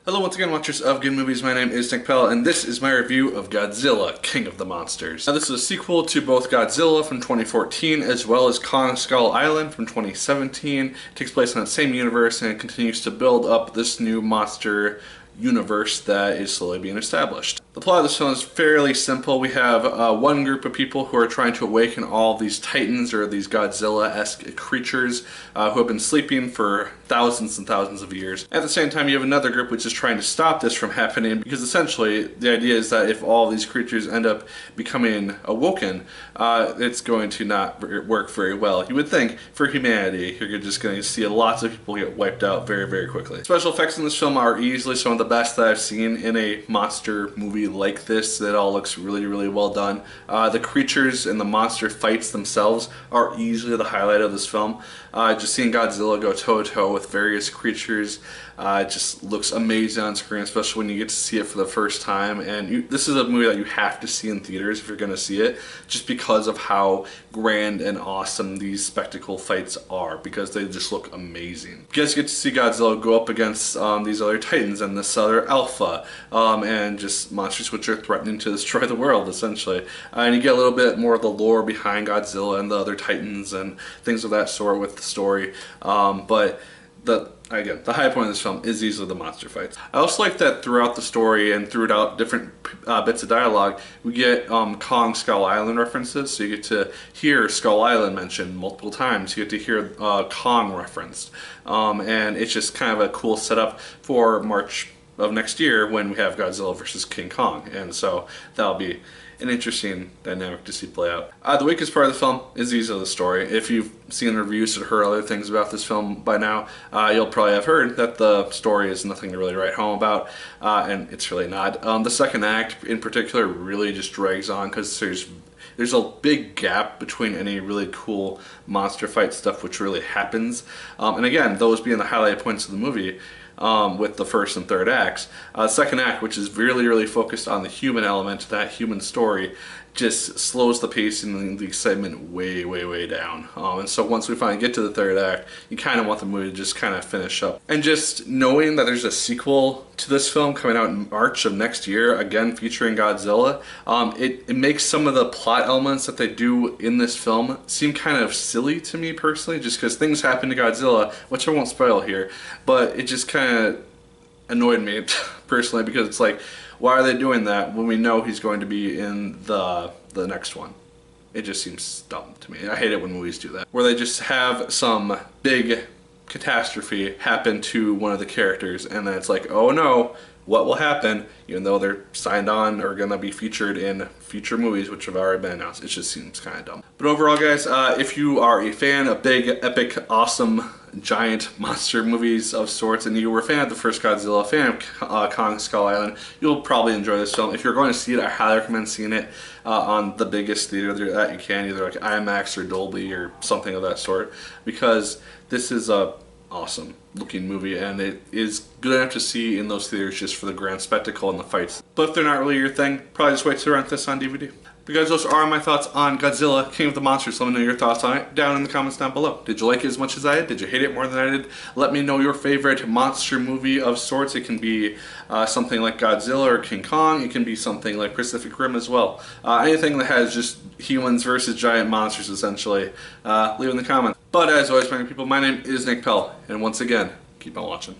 Hello once again, watchers of Good Movies. My name is Nick Pell, and this is my review of Godzilla, King of the Monsters. Now, this is a sequel to both Godzilla from 2014 as well as Kong Skull Island from 2017. It takes place in that same universe, and it continues to build up this new monster universe that is slowly being established. The plot of this film is fairly simple. We have one group of people who are trying to awaken all these titans, or these Godzilla-esque creatures, who have been sleeping for thousands and thousands of years. At the same time, you have another group which is trying to stop this from happening, because essentially the idea is that if all these creatures end up becoming awoken, it's going to not work very well. You would think for humanity, you're just going to see lots of people get wiped out very, very quickly. Special effects in this film are easily some of the best that I've seen in a monster movie like this. It all looks really, really well done. The creatures and the monster fights themselves are easily the highlight of this film. Just seeing Godzilla go toe-to-toe with various creatures just looks amazing on screen, especially when you get to see it for the first time. And this is a movie that you have to see in theaters if you're going to see it, just because of how grand and awesome these spectacle fights are, because they just look amazing. You guys get to see Godzilla go up against these other titans and this other alpha, and just monsters which are threatening to destroy the world, essentially. And you get a little bit more of the lore behind Godzilla and the other titans and things of that sort with the story. But again, the high point of this film is easily the monster fights. I also like that throughout the story and throughout different bits of dialogue, we get Kong Skull Island references. So you get to hear Skull Island mentioned multiple times. You get to hear Kong referenced. And it's just kind of a cool setup for March of next year when we have Godzilla versus King Kong. And so that'll be an interesting dynamic to see play out. The weakest part of the film is easily the story. If you've seen reviews or heard other things about this film by now, you'll probably have heard that the story is nothing to really write home about, and it's really not. The second act in particular really just drags on, because there's a big gap between any really cool monster fight stuff which really happens. And again, those being the highlight points of the movie, with the first and third acts. Second act, which is really, really focused on the human element, that human story, just slows the pace and the excitement way, way, way down. And so once we finally get to the third act, you kind of want the movie to just kind of finish up. And just knowing that there's a sequel to this film coming out in March of next year, again featuring Godzilla, it makes some of the plot elements that they do in this film seem kind of silly to me personally, just because things happen to Godzilla, which I won't spoil here, but it just kind of annoyed me personally, because it's like, why are they doing that when we know he's going to be in the next one? It just seems dumb to me. I hate it when movies do that, where they just have some big catastrophe happen to one of the characters, and then it's like, oh no, what will happen, even though they're signed on or gonna be featured in future movies which have already been announced. It just seems kind of dumb. But overall, guys, if you are a fan of big, epic, awesome, giant monster movies of sorts, and you were a fan of the first Godzilla, fan of Kong Skull Island, you'll probably enjoy this film. If you're going to see it, I highly recommend seeing it on the biggest theater that you can, either like IMAX or Dolby or something of that sort, because this is a awesome looking movie, and it is good enough to see in those theaters just for the grand spectacle and the fights. But if they're not really your thing, probably just wait to rent this on DVD. But guys, those are my thoughts on Godzilla, King of the Monsters. Let me know your thoughts on it down in the comments down below. Did you like it as much as I did? Did you hate it more than I did? Let me know your favorite monster movie of sorts. It can be something like Godzilla or King Kong. It can be something like Pacific Rim as well. Anything that has just humans versus giant monsters, essentially. Leave in the comments. But as always, my people, my name is Nick Pell, and once again, keep on watching.